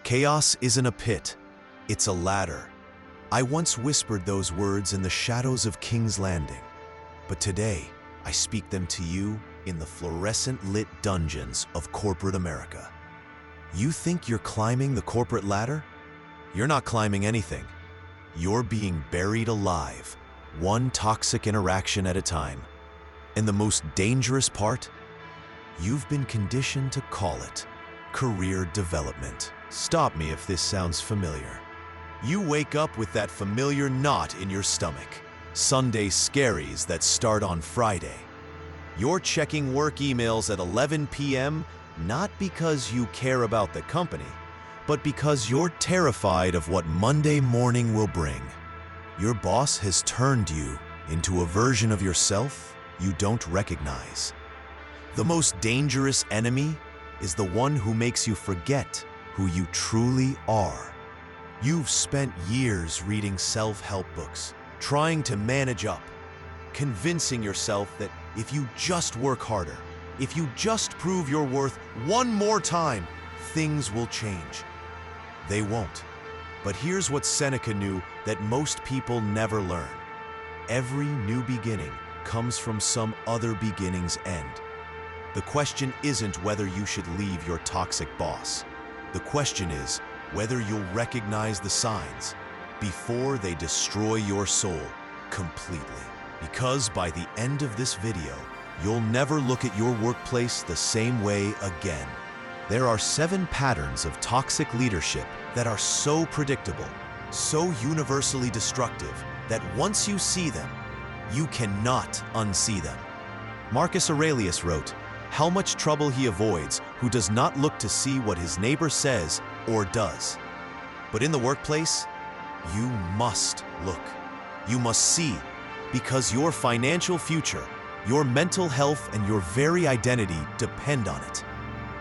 Chaos isn't a pit, it's a ladder. I once whispered those words in the shadows of King's Landing, but today I speak them to you in the fluorescent-lit dungeons of corporate America. You think you're climbing the corporate ladder? You're not climbing anything. You're being buried alive, one toxic interaction at a time. And the most dangerous part? You've been conditioned to call it career development. Stop me if this sounds familiar. You wake up with that familiar knot in your stomach. Sunday scaries that start on Friday. You're checking work emails at 11 p.m. not because you care about the company, but because you're terrified of what Monday morning will bring. Your boss has turned you into a version of yourself you don't recognize. The most dangerous enemy is the one who makes you forget who you truly are. You've spent years reading self-help books, trying to manage up, convincing yourself that if you just work harder, if you just prove your worth one more time, things will change. They won't. But here's what Seneca knew that most people never learn. Every new beginning comes from some other beginning's end. The question isn't whether you should leave your toxic boss. The question is whether you'll recognize the signs before they destroy your soul completely. Because by the end of this video, you'll never look at your workplace the same way again. There are 7 patterns of toxic leadership that are so predictable, so universally destructive, that once you see them, you cannot unsee them. Marcus Aurelius wrote, "How much trouble he avoids who does not look to see what his neighbor says or does." But in the workplace, you must look. You must see, because your financial future, your mental health, and your very identity depend on it.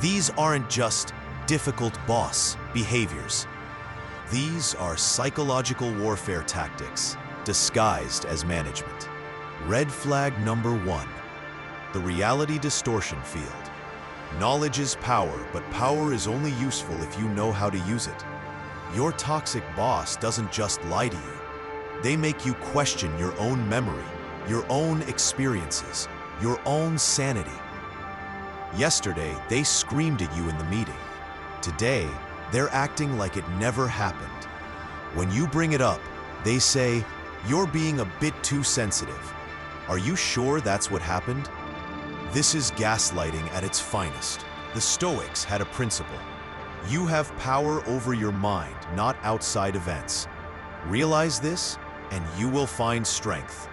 These aren't just difficult boss behaviors. These are psychological warfare tactics disguised as management. Red flag number 1, the reality distortion field. Knowledge is power, but power is only useful if you know how to use it. Your toxic boss doesn't just lie to you. They make you question your own memory, your own experiences, your own sanity. Yesterday, they screamed at you in the meeting. Today, they're acting like it never happened. When you bring it up, they say, "You're being a bit too sensitive." Are you sure that's what happened? This is gaslighting at its finest. The Stoics had a principle. You have power over your mind, not outside events. Realize this, and you will find strength.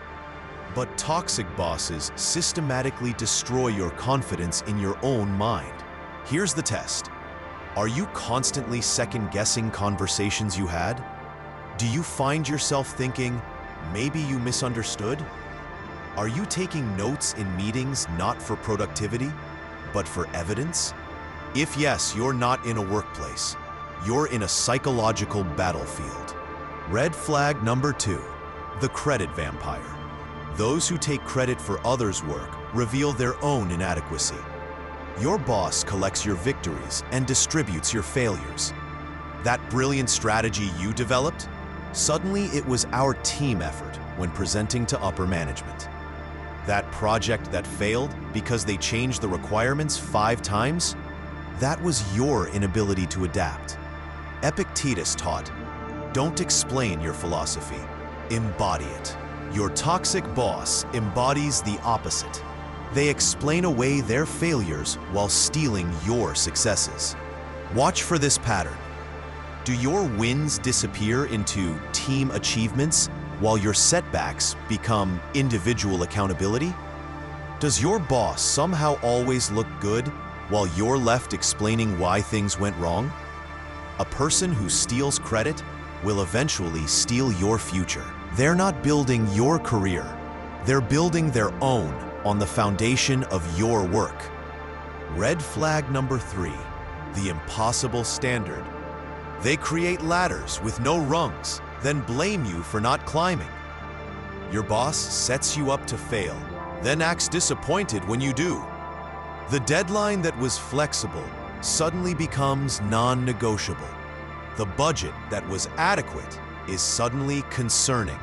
But toxic bosses systematically destroy your confidence in your own mind. Here's the test. Are you constantly second-guessing conversations you had? Do you find yourself thinking, maybe you misunderstood? Are you taking notes in meetings not for productivity, but for evidence? If yes, you're not in a workplace. You're in a psychological battlefield. Red flag number 2, the credit vampire. Those who take credit for others' work reveal their own inadequacy. Your boss collects your victories and distributes your failures. That brilliant strategy you developed? Suddenly it was our team effort when presenting to upper management. That project that failed because they changed the requirements 5 times? That was your inability to adapt. Epictetus taught, "Don't explain your philosophy, embody it." Your toxic boss embodies the opposite. They explain away their failures while stealing your successes. Watch for this pattern. Do your wins disappear into team achievements while your setbacks become individual accountability? Does your boss somehow always look good while you're left explaining why things went wrong? A person who steals credit will eventually steal your future. They're not building your career. They're building their own on the foundation of your work. Red flag number 3, the impossible standard. They create ladders with no rungs, then blame you for not climbing. Your boss sets you up to fail, then acts disappointed when you do. The deadline that was flexible suddenly becomes non-negotiable. The budget that was adequate is suddenly concerning.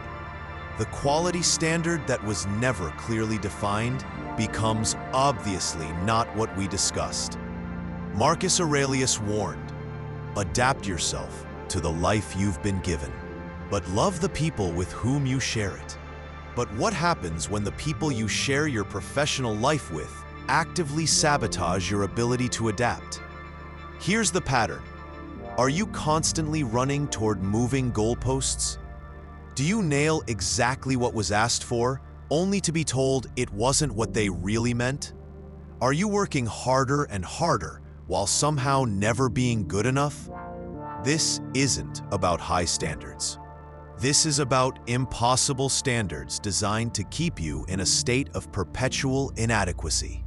The quality standard that was never clearly defined becomes obviously not what we discussed. Marcus Aurelius warned, adapt yourself to the life you've been given, but love the people with whom you share it. But what happens when the people you share your professional life with actively sabotage your ability to adapt? Here's the pattern. Are you constantly running toward moving goalposts? Do you nail exactly what was asked for, only to be told it wasn't what they really meant? Are you working harder and harder while somehow never being good enough? This isn't about high standards. This is about impossible standards designed to keep you in a state of perpetual inadequacy.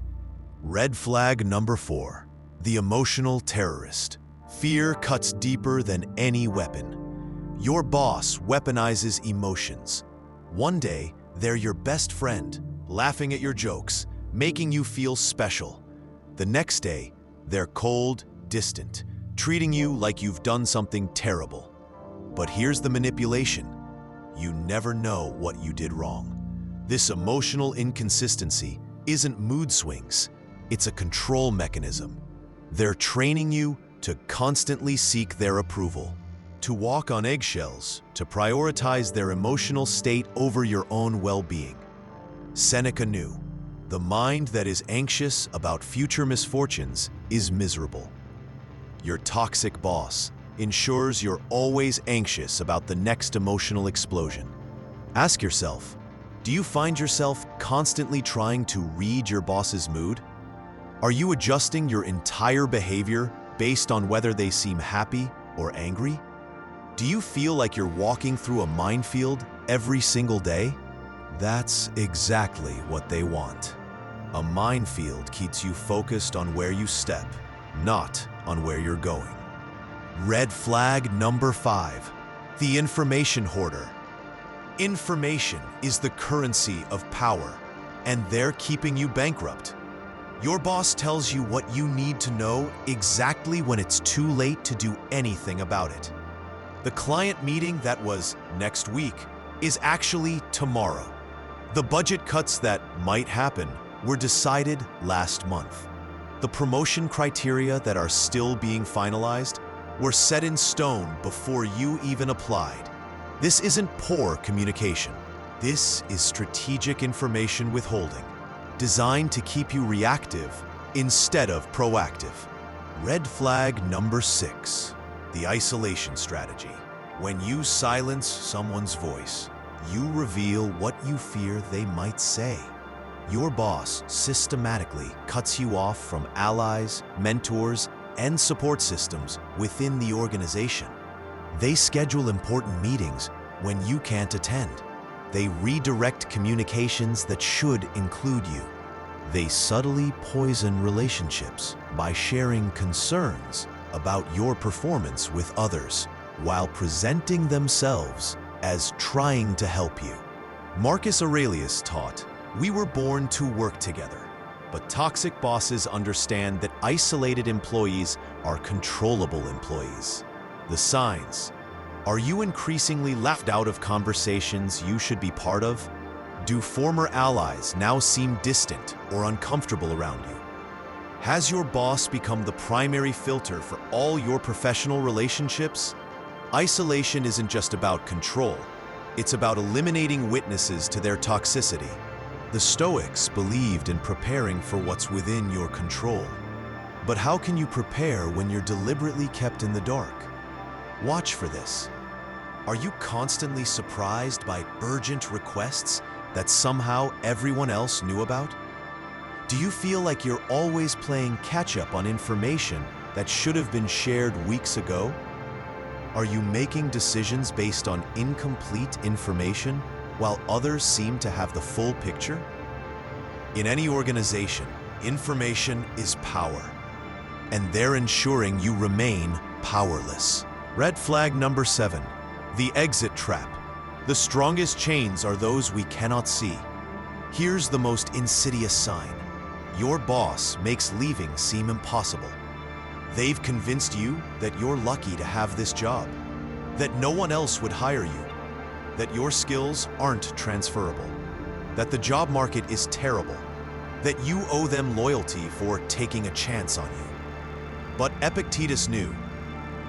Red flag number 4, the emotional terrorist. Fear cuts deeper than any weapon. Your boss weaponizes emotions. One day, they're your best friend, laughing at your jokes, making you feel special. The next day, they're cold, distant, treating you like you've done something terrible. But here's the manipulation. You never know what you did wrong. This emotional inconsistency isn't mood swings. It's a control mechanism. They're training you to constantly seek their approval, to walk on eggshells, to prioritize their emotional state over your own well-being. Seneca knew, the mind that is anxious about future misfortunes is miserable. Your toxic boss ensures you're always anxious about the next emotional explosion. Ask yourself, do you find yourself constantly trying to read your boss's mood? Are you adjusting your entire behavior based on whether they seem happy or angry? Do you feel like you're walking through a minefield every single day? That's exactly what they want. A minefield keeps you focused on where you step, not on where you're going. Red flag number 5, the information hoarder. Information is the currency of power, and they're keeping you bankrupt. Your boss tells you what you need to know exactly when it's too late to do anything about it. The client meeting that was next week is actually tomorrow. The budget cuts that might happen were decided last month. The promotion criteria that are still being finalized were set in stone before you even applied. This isn't poor communication. This is strategic information withholding, designed to keep you reactive instead of proactive. Red flag number 6, the isolation strategy. When you silence someone's voice, you reveal what you fear they might say. Your boss systematically cuts you off from allies, mentors, and support systems within the organization. They schedule important meetings when you can't attend. They redirect communications that should include you. They subtly poison relationships by sharing concerns about your performance with others while presenting themselves as trying to help you. Marcus Aurelius taught, "We were born to work together." But toxic bosses understand that isolated employees are controllable employees. The signs. Are you increasingly left out of conversations you should be part of? Do former allies now seem distant or uncomfortable around you? Has your boss become the primary filter for all your professional relationships? Isolation isn't just about control. It's about eliminating witnesses to their toxicity. The Stoics believed in preparing for what's within your control. But how can you prepare when you're deliberately kept in the dark? Watch for this. Are you constantly surprised by urgent requests that somehow everyone else knew about? Do you feel like you're always playing catch-up on information that should have been shared weeks ago? Are you making decisions based on incomplete information while others seem to have the full picture? In any organization, information is power, and they're ensuring you remain powerless. Red flag number 7, the exit trap. The strongest chains are those we cannot see. Here's the most insidious sign. Your boss makes leaving seem impossible. They've convinced you that you're lucky to have this job, that no one else would hire you, that your skills aren't transferable, that the job market is terrible, that you owe them loyalty for taking a chance on you. But Epictetus knew,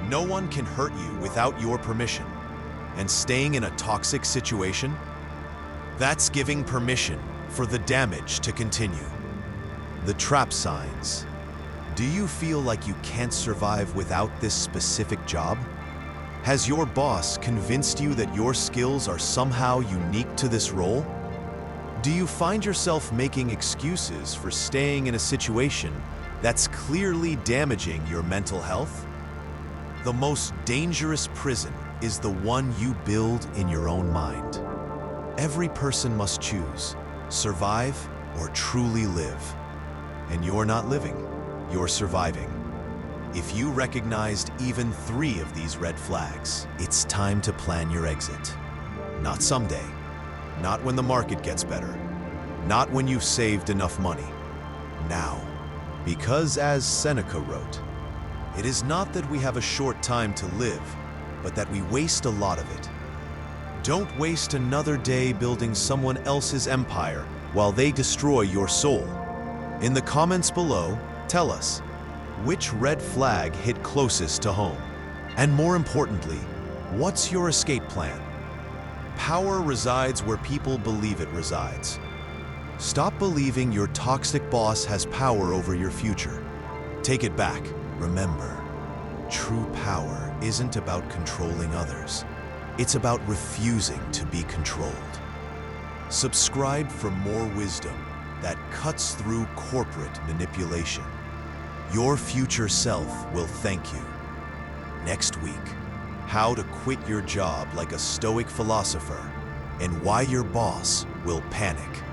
no one can hurt you without your permission, and staying in a toxic situation, that's giving permission for the damage to continue. The trap signs. Do you feel like you can't survive without this specific job? Has your boss convinced you that your skills are somehow unique to this role? Do you find yourself making excuses for staying in a situation that's clearly damaging your mental health? The most dangerous prison is the one you build in your own mind. Every person must choose, survive or truly live. And you're not living, you're surviving. If you recognized even 3 of these red flags, it's time to plan your exit. Not someday, not when the market gets better, not when you've saved enough money. Now. Because as Seneca wrote, it is not that we have a short time to live, but that we waste a lot of it. Don't waste another day building someone else's empire while they destroy your soul. In the comments below, tell us, which red flag hit closest to home? And more importantly, what's your escape plan? Power resides where people believe it resides. Stop believing your toxic boss has power over your future. Take it back. Remember, true power isn't about controlling others. It's about refusing to be controlled. Subscribe for more wisdom that cuts through corporate manipulation. Your future self will thank you. Next week, how to quit your job like a stoic philosopher and why your boss will panic.